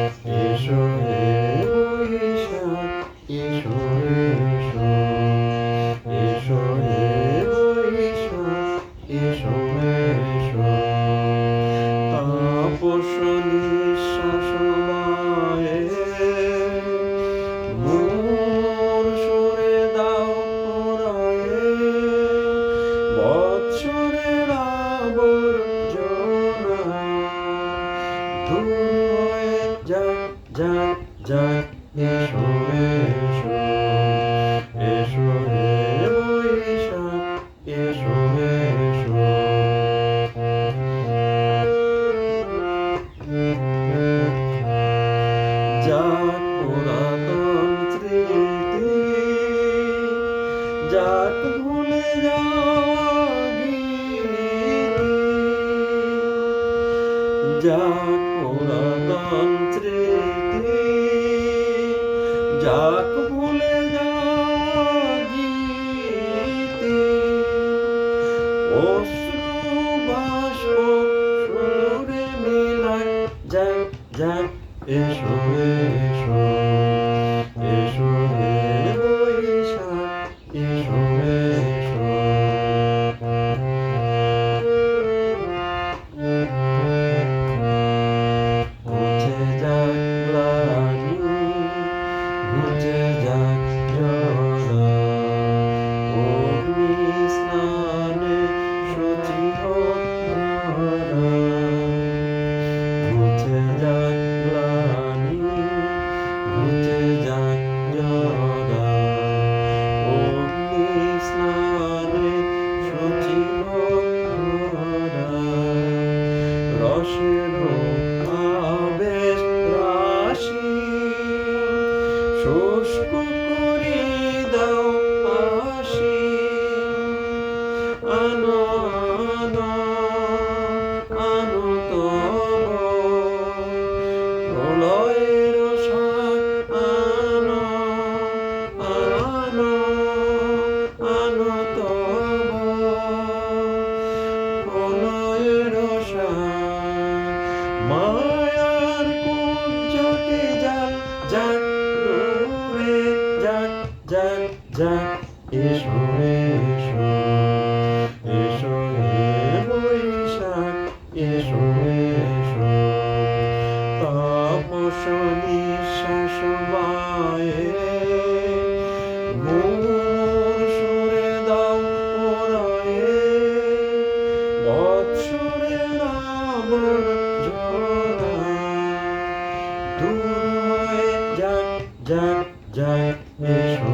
এসো হে বৈশাখ, এসো এসো, এসো হে বৈশাখ, এসো এসো। তাপস নিঃশ্বাস বায়ে মোর সুরে দাও পরায়ে, বৎসরের আবর্জনা দূর হয়ে যাক যাক যাক। এসো এসো, এসো হে বৈশাখ, এসো এসো। যাক পুরাতন স্মৃতি, যাক ভুলে যাওয়া গীতি, যাক পুরাতন স্মৃতি, যাক ভুলে যাওয়া গীতি। অশ্রু বাষ্প সুরে মিলাক যাক যাক। এসো এসো, এসো হে বৈশাখ, এসো এসো। মুছে যাক গ্লানি, মুছে যাক জরা, অগ্নি স্নানে শুচি হোক ধরা। মুছে যাক গ্লানি, মুছে যাক জরা, অগ্নি স্নানে শুচি হোক ধরা। রসের আবেশ রাশি শুষ্ক করি দাও আসি। আনো আনো আনো তব প্রলয়ের শাক, আনো আনো আনো তব প্রলয়ের শাক। মায়ার কুঞ্জকে যাক যাক দূরে যাক যাক যাক। এসো এসো, এসো হে বৈশাখ, এসো এসো। তাপস নিঃশ্বাস বায়ে মোর সুরে দাও পরায়ে, বৎসরের আবর্জনা দূর হয়ে যাক যাক যাক। এসো